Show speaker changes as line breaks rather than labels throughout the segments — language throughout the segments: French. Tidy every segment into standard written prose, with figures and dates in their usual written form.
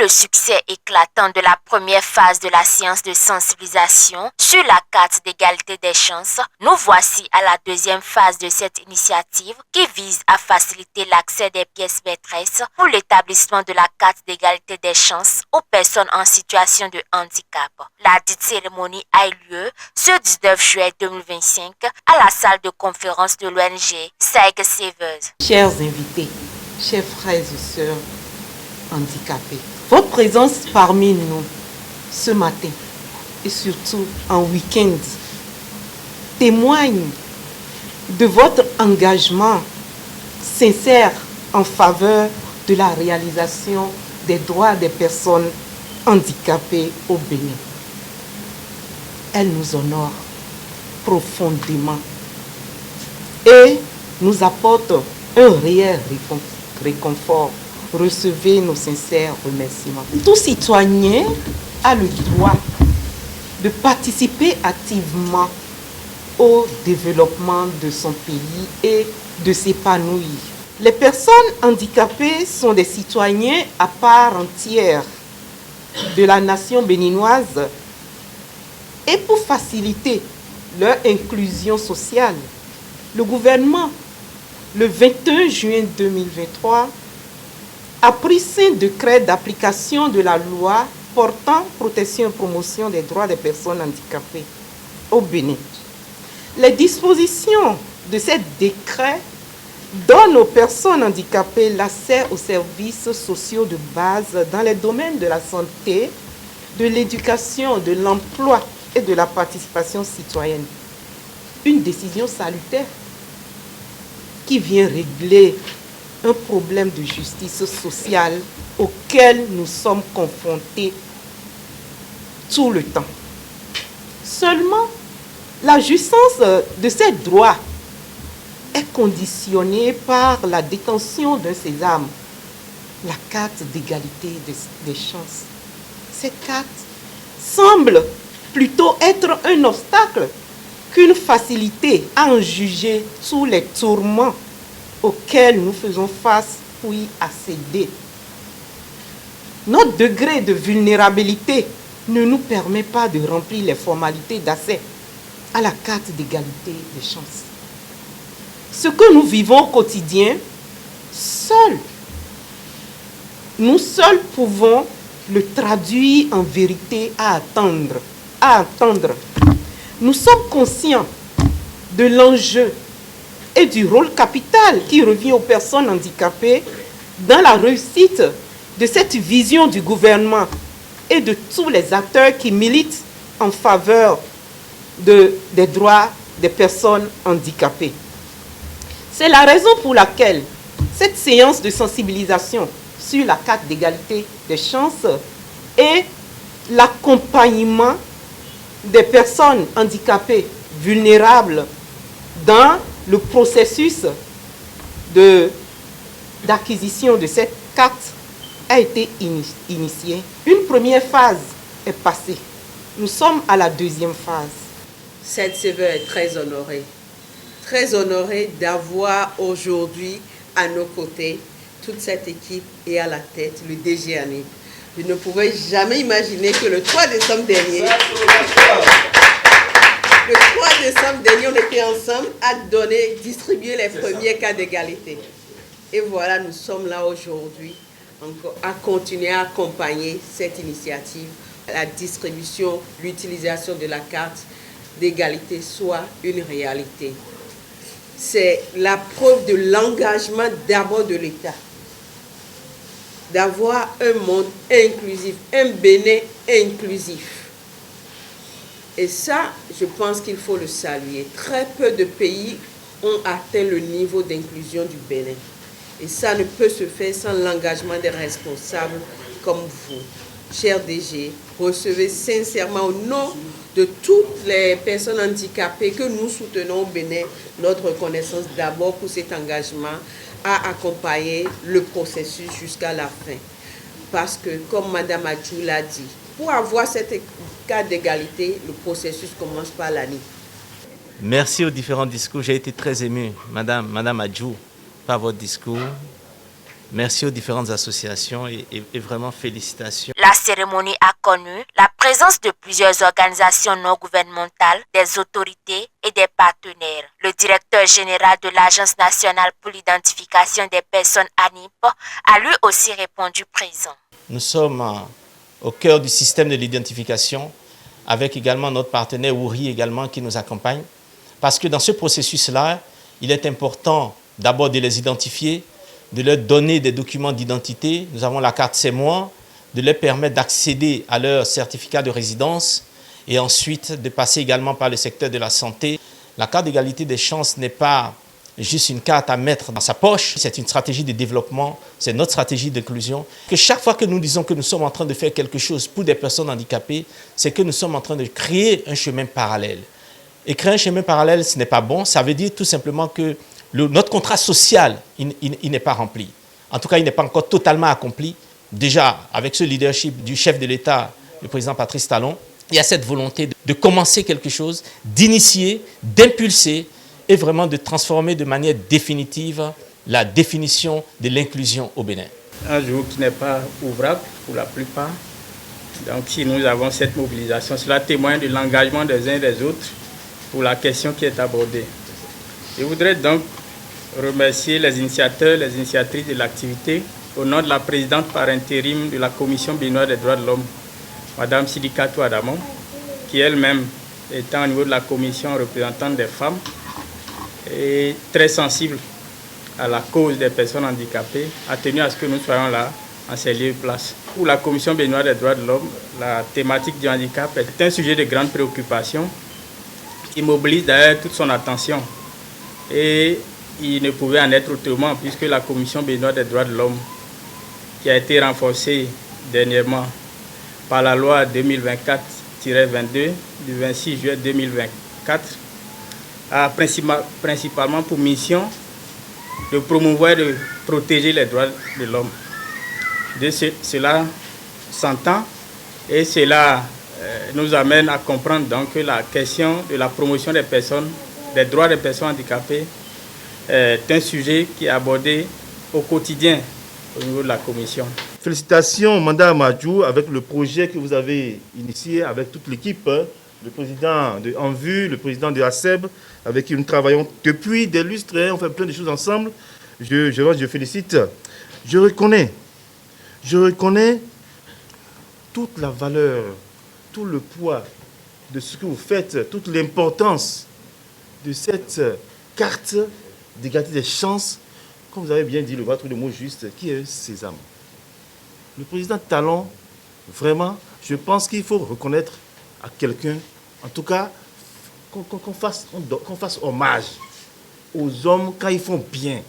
le succès éclatant de la première phase de la séance de sensibilisation sur la carte d'égalité des chances, nous voici à la deuxième phase de cette initiative qui vise à faciliter l'accès des pièces maîtresses pour l'établissement de la carte d'égalité des chances aux personnes en situation de handicap. La dite cérémonie a eu lieu ce 19 juillet 2025 à la salle de conférence de l'ONG SAIG Savers.
Chers invités, chers frères et sœurs handicapés, votre présence parmi nous ce matin et surtout en week-end témoigne de votre engagement sincère en faveur de la réalisation des droits des personnes handicapées au Bénin. Elle nous honore profondément et nous apporte un réel réconfort. Recevez nos sincères remerciements. Tout citoyen a le droit de participer activement au développement de son pays et de s'épanouir. Les personnes handicapées sont des citoyens à part entière de la nation béninoise et pour faciliter leur inclusion sociale, le gouvernement, le 21 juin 2023, a pris 5 décrets d'application de la loi portant protection et promotion des droits des personnes handicapées au Bénin. Les dispositions de ces décrets donnent aux personnes handicapées l'accès aux services sociaux de base dans les domaines de la santé, de l'éducation, de l'emploi et de la participation citoyenne. Une décision salutaire qui vient régler un problème de justice sociale auquel nous sommes confrontés tout le temps. Seulement, la jouissance de ces droits est conditionnée par la détention d'un sésame, la carte d'égalité des chances. Cette carte semble plutôt être un obstacle qu'une facilité à en juger tous les tourments auxquels nous faisons face pour y accéder. Notre degré de vulnérabilité ne nous permet pas de remplir les formalités d'accès à la carte d'égalité des chances. Ce que nous vivons au quotidien, nous seuls pouvons le traduire en vérité à attendre. Nous sommes conscients de l'enjeu et du rôle capital qui revient aux personnes handicapées dans la réussite de cette vision du gouvernement et de tous les acteurs qui militent en faveur des droits des personnes handicapées. C'est la raison pour laquelle cette séance de sensibilisation sur la carte d'égalité des chances et l'accompagnement des personnes handicapées vulnérables dans le processus d'acquisition de cette carte a été initiée. Une première phase est passée. Nous sommes à la deuxième phase.
SAIG Savers est très honorée d'avoir aujourd'hui à nos côtés toute cette équipe et à la tête le DG Anib. Je ne pouvais jamais imaginer que le 3 décembre dernier, on était ensemble à distribuer les premiers cas d'égalité. Et voilà, nous sommes là aujourd'hui encore à continuer à accompagner cette initiative, la distribution, l'utilisation de la carte d'égalité soit une réalité. C'est la preuve de l'engagement d'abord de l'État, d'avoir un monde inclusif, un Bénin inclusif. Et ça, je pense qu'il faut le saluer. Très peu de pays ont atteint le niveau d'inclusion du Bénin. Et ça ne peut se faire sans l'engagement des responsables comme vous. Cher DG, recevez sincèrement au nom de toutes les personnes handicapées que nous soutenons au Bénin notre reconnaissance d'abord pour cet engagement à accompagner le processus jusqu'à la fin. Parce que, comme Mme Adjou l'a dit, pour avoir cette carte d'égalité, le processus commence par l'année.
Merci aux différents discours. J'ai été très ému, Madame Adjou, par votre discours. Merci aux différentes associations et vraiment félicitations.
La cérémonie a connu la présence de plusieurs organisations non gouvernementales, des autorités et des partenaires. Le directeur général de l'Agence nationale pour l'identification des personnes ANIP a lui aussi répondu présent.
Nous sommes au cœur du système de l'identification avec également notre partenaire Ouri également qui nous accompagne. Parce que dans ce processus-là, il est important d'abord de les identifier, de leur donner des documents d'identité. Nous avons la carte C-, de leur permettre d'accéder à leur certificat de résidence et ensuite de passer également par le secteur de la santé. La carte d'égalité des chances n'est pas juste une carte à mettre dans sa poche, c'est une stratégie de développement, c'est notre stratégie d'inclusion. Que chaque fois que nous disons que nous sommes en train de faire quelque chose pour des personnes handicapées, c'est que nous sommes en train de créer un chemin parallèle. Et créer un chemin parallèle, ce n'est pas bon, ça veut dire tout simplement que notre contrat social, il n'est pas rempli. En tout cas, il n'est pas encore totalement accompli. Déjà, avec ce leadership du chef de l'État, le président Patrice Talon, il y a cette volonté de commencer quelque chose, d'initier, d'impulser et vraiment de transformer de manière définitive la définition de l'inclusion au Bénin.
Un jour qui n'est pas ouvrable pour la plupart. Donc si nous avons cette mobilisation, cela témoigne de l'engagement des uns et des autres pour la question qui est abordée. Je voudrais donc remercier les initiateurs, les initiatrices de l'activité au nom de la présidente par intérim de la Commission béninoise des droits de l'homme, Madame Sidikatou Adamon, qui elle-même étant au niveau de la commission représentante des femmes et très sensible à la cause des personnes handicapées, a tenu à ce que nous soyons là en ces lieux et places. Pour la Commission béninoise des droits de l'homme, la thématique du handicap est un sujet de grande préoccupation qui mobilise d'ailleurs toute son attention. Et il ne pouvait en être autrement puisque la Commission béninoise des droits de l'homme, qui a été renforcée dernièrement par la loi 2024-22 du 26 juillet 2024, a principalement pour mission de promouvoir et de protéger les droits de l'homme. Cela s'entend et cela nous amène à comprendre donc que la question de la promotion des droits des personnes handicapées est un sujet qui est abordé au quotidien au niveau de la Commission.
Félicitations, Manda Amadjou, avec le projet que vous avez initié avec toute l'équipe, le président de En Vue, le président de ASEB, avec qui nous travaillons depuis des lustres, on fait plein de choses ensemble. Je félicite. Je reconnais toute la valeur, tout le poids de ce que vous faites, toute l'importance de cette carte d'égalité des chances, comme vous avez bien dit, le mot juste, qui est Sésame. Le président Talon, vraiment, je pense qu'il faut reconnaître à quelqu'un, en tout cas, qu'on fasse hommage aux hommes quand ils font bien.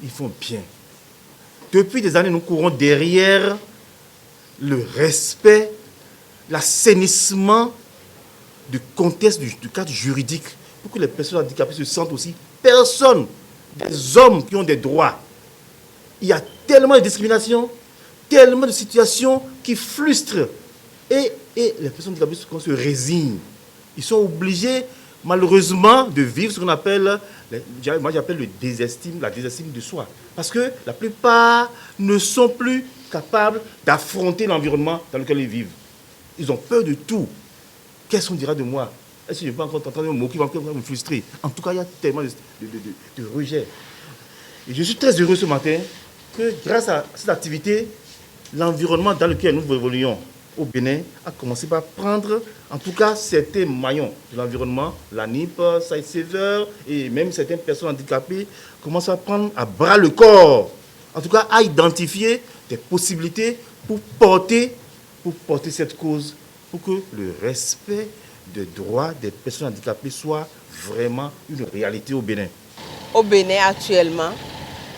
Ils font bien. Depuis des années, nous courons derrière le respect, l'assainissement du contexte, du cadre juridique, pour que les personnes handicapées se sentent aussi personnes, des hommes qui ont des droits. Il y a tellement de discrimination, tellement de situations qui frustrent. Et les personnes handicapées se résignent. Ils sont obligés, malheureusement, de vivre ce qu'on appelle, moi j'appelle la désestime de soi. Parce que la plupart ne sont plus capables d'affronter l'environnement dans lequel ils vivent. Ils ont peur de tout. Qu'est-ce qu'on dira de moi? Est-ce que je vais encore entendre un mot qui va me frustrer? En tout cas, il y a tellement de rejet. Et je suis très heureux ce matin que grâce à cette activité, l'environnement dans lequel nous évoluons au Bénin a commencé par prendre, en tout cas, certains maillons de l'environnement, l'ANIP, Side Saver et même certaines personnes handicapées commencent à prendre à bras le corps, en tout cas à identifier des possibilités pour porter cette cause, pour que le respect des droits des personnes handicapées soit vraiment une réalité au Bénin.
Au Bénin, actuellement,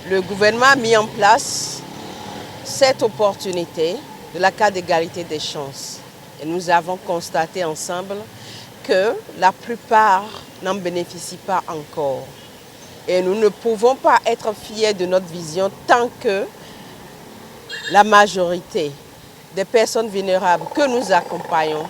le gouvernement a mis en place cette opportunité de la carte d'égalité des chances. Et nous avons constaté ensemble que la plupart n'en bénéficient pas encore. Et nous ne pouvons pas être fiers de notre vision tant que la majorité des personnes vulnérables que nous accompagnons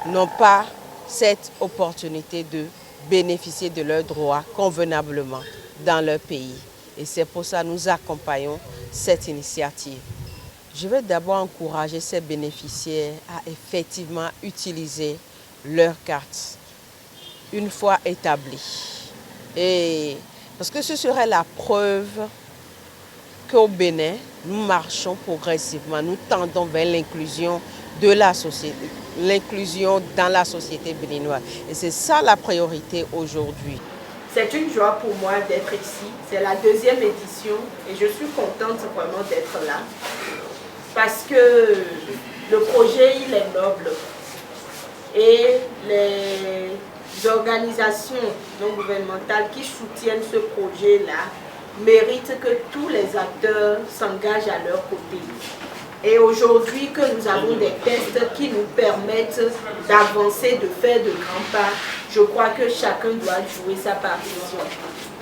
n'ont pas cette opportunité de bénéficier de leurs droits convenablement dans leur pays. Et c'est pour ça que nous accompagnons cette initiative. Je vais d'abord encourager ces bénéficiaires à effectivement utiliser leur carte une fois établie. Et parce que ce serait la preuve qu'au Bénin, nous marchons progressivement, nous tendons vers l'inclusion de la société, l'inclusion dans la société béninoise. Et c'est ça la priorité aujourd'hui.
C'est une joie pour moi d'être ici. C'est la deuxième édition et je suis contente vraiment d'être là parce que le projet il est noble et les organisations non gouvernementales qui soutiennent ce projet-là méritent que tous les acteurs s'engagent à leur côté. Et aujourd'hui que nous avons des tests qui nous permettent d'avancer, de faire de grands pas, je crois que chacun doit jouer sa partition.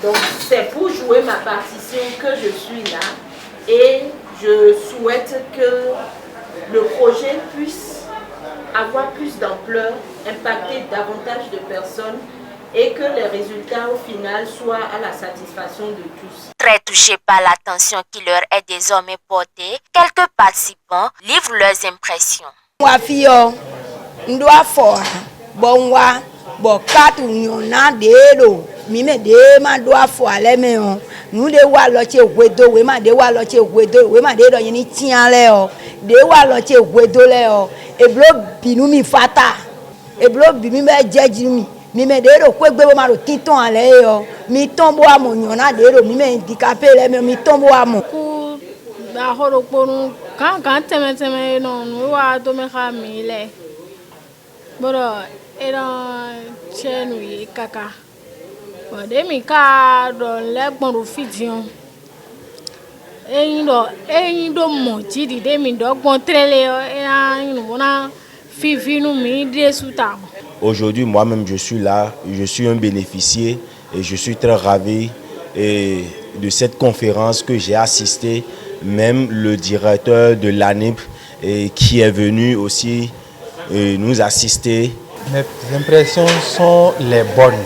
Donc c'est pour jouer ma partition que je suis là et je souhaite que le projet puisse avoir plus d'ampleur, impacter davantage de personnes et que les résultats au final soient à la satisfaction de tous.
Très touchés par l'attention qui leur est désormais portée, quelques participants livrent leurs impressions.
Nous de wa loche wedo we ma de wa loche wedo we ma de do yin tian le o de wa loche wedo le o e blo binu mi fata e blo binu me jeji mi me de ro kwe gbe ma ro titon ale o mi ton bo amonyan na de ro mi me handicapé le mi ton bo amon
ku da horo ponu kan teme no no wa do me kha mi le boro era chenu yi kaka Demi ka do legbon ro fidion eyin do mo ti di demi dogbon trele na fifinu mi de suta.
Aujourd'hui, moi-même, je suis là, je suis un bénéficiaire et je suis très ravi de cette conférence que j'ai assistée. Même le directeur de l'ANIP qui est venu aussi nous assister.
Mes impressions sont les bonnes.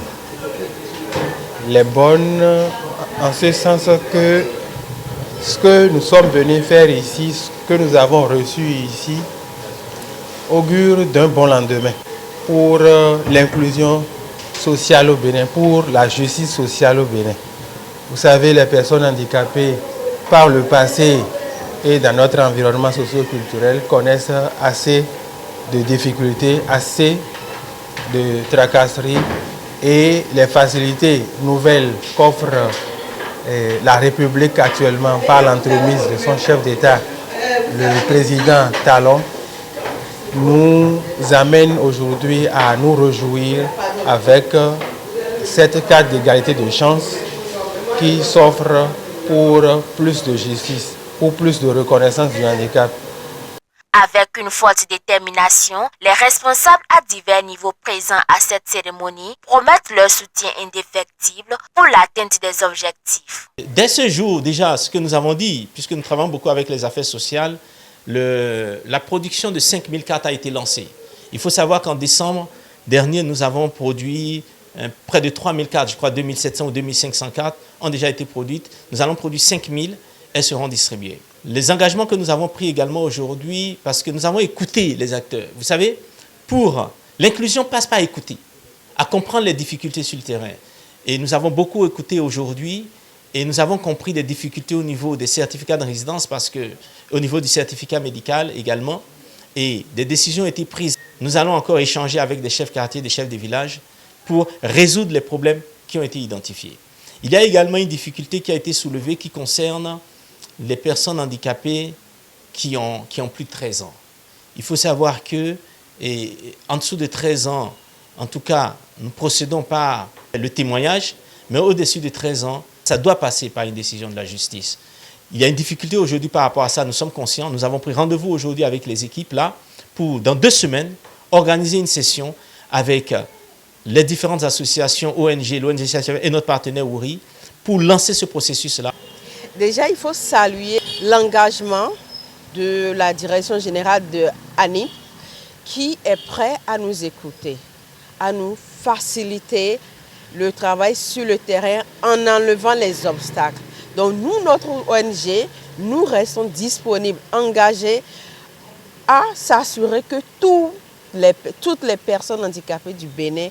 Les bonnes en ce sens que ce que nous sommes venus faire ici, ce que nous avons reçu ici, augure d'un bon lendemain pour l'inclusion sociale au Bénin, pour la justice sociale au Bénin. Vous savez, les personnes handicapées, par le passé et dans notre environnement socio-culturel, connaissent assez de difficultés, assez de tracasseries, et les facilités nouvelles qu'offre la République actuellement par l'entremise de son chef d'État, le président Talon, nous amènent aujourd'hui à nous réjouir avec cette carte d'égalité de chance qui s'offre pour plus de justice, pour plus de reconnaissance du handicap.
Avec une forte détermination, les responsables à divers niveaux présents à cette cérémonie promettent leur soutien indéfectible pour l'atteinte des objectifs.
Dès ce jour, déjà, ce que nous avons dit, puisque nous travaillons beaucoup avec les affaires sociales, la production de 5000 cartes a été lancée. Il faut savoir qu'en décembre dernier, nous avons produit près de 3000 cartes, je crois 2700 ou 2500 cartes ont déjà été produites. Nous allons produire 5000, elles seront distribuées. Les engagements que nous avons pris également aujourd'hui, parce que nous avons écouté les acteurs. Vous savez, pour l'inclusion passe par écouter, à comprendre les difficultés sur le terrain. Et nous avons beaucoup écouté aujourd'hui et nous avons compris des difficultés au niveau des certificats de résidence parce que au niveau du certificat médical également, et des décisions ont été prises. Nous allons encore échanger avec des chefs quartiers, des chefs de village pour résoudre les problèmes qui ont été identifiés. Il y a également une difficulté qui a été soulevée qui concerne les personnes handicapées qui ont plus de 13 ans. Il faut savoir que en dessous de 13 ans, en tout cas, nous procédons par le témoignage, mais au-dessus de 13 ans, ça doit passer par une décision de la justice. Il y a une difficulté aujourd'hui par rapport à ça, nous sommes conscients. Nous avons pris rendez-vous aujourd'hui avec les équipes là pour, dans 2 semaines, organiser une session avec les différentes associations, ONG, l'ONG et notre partenaire OURI, pour lancer ce processus-là.
Déjà, il faut saluer l'engagement de la direction générale de ANIP qui est prêt à nous écouter, à nous faciliter le travail sur le terrain en enlevant les obstacles. Donc nous, notre ONG, nous restons disponibles, engagés à s'assurer que toutes les personnes handicapées du Bénin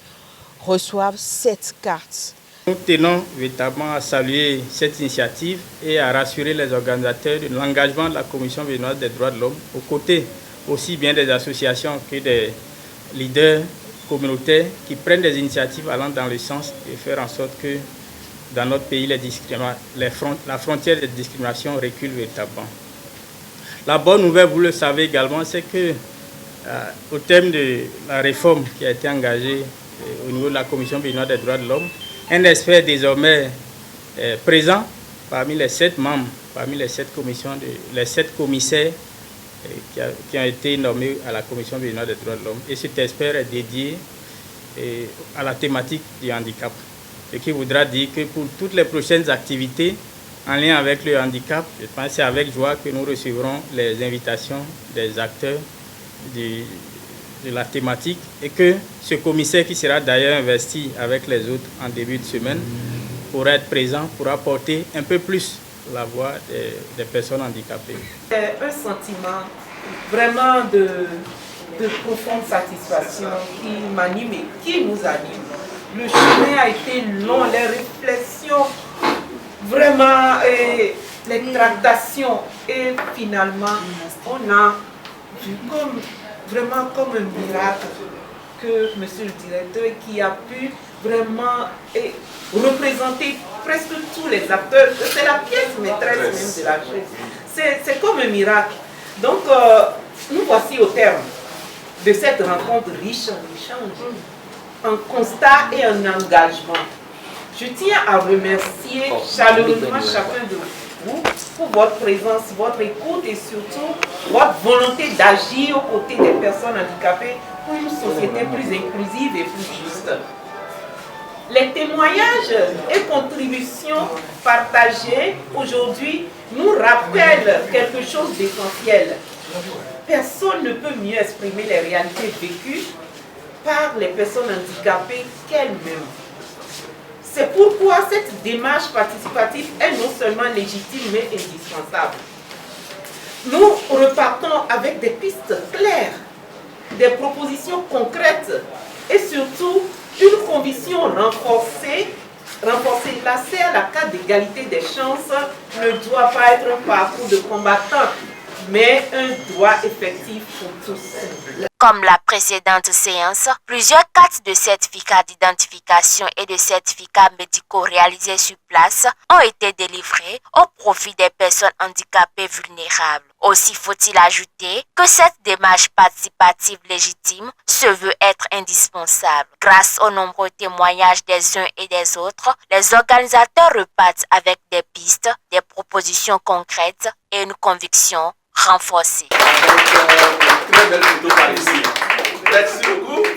reçoivent cette carte.
Nous tenons véritablement à saluer cette initiative et à rassurer les organisateurs de l'engagement de la Commission béninoise des droits de l'homme, aux côtés aussi bien des associations que des leaders communautaires qui prennent des initiatives allant dans le sens de faire en sorte que dans notre pays, la frontière des discriminations recule véritablement. La bonne nouvelle, vous le savez également, c'est que au terme de la réforme qui a été engagée au niveau de la Commission béninoise des droits de l'homme, un expert désormais présent parmi les 7 membres, parmi les 7 commissions, les 7 commissaires qui ont été nommés à la Commission béninoise des droits de l'homme. Et cet expert est dédié à la thématique du handicap. Ce qui voudra dire que pour toutes les prochaines activités en lien avec le handicap, je pense que c'est avec joie que nous recevrons les invitations des acteurs de la thématique et que ce commissaire qui sera d'ailleurs investi avec les autres en début de semaine pourra être présent pour apporter un peu plus la voix des personnes handicapées.
C'est un sentiment vraiment de profonde satisfaction qui m'anime et qui nous anime. Le chemin a été long, les réflexions, vraiment, les tractations et finalement on a vu vraiment comme un miracle que monsieur le directeur qui a pu vraiment représenter presque tous les acteurs. C'est la pièce maîtresse même de la chose. C'est comme un miracle. Donc nous voici au terme de cette rencontre riche en échanges, en constat et en engagement. Je tiens à remercier chaleureusement chacun de vous pour votre présence, votre écoute et surtout votre volonté d'agir aux côtés des personnes handicapées pour une société plus inclusive et plus juste. Les témoignages et contributions partagées aujourd'hui nous rappellent quelque chose d'essentiel. Personne ne peut mieux exprimer les réalités vécues par les personnes handicapées qu'elles-mêmes. C'est pourquoi cette démarche participative est non seulement légitime mais indispensable. Nous repartons avec des pistes claires, des propositions concrètes et surtout une conviction renforcée. La CER, la carte d'égalité des chances, ne doit pas être un parcours de combattant, mais un droit effectif pour tous.
Comme la précédente séance, plusieurs cartes de certificats d'identification et de certificats médicaux réalisés sur place ont été délivrés au profit des personnes handicapées vulnérables. Aussi faut-il ajouter que cette démarche participative légitime se veut être indispensable. Grâce aux nombreux témoignages des uns et des autres, les organisateurs repartent avec des pistes, des propositions concrètes et une conviction renforcée.
Très belle photo par ici. Merci beaucoup.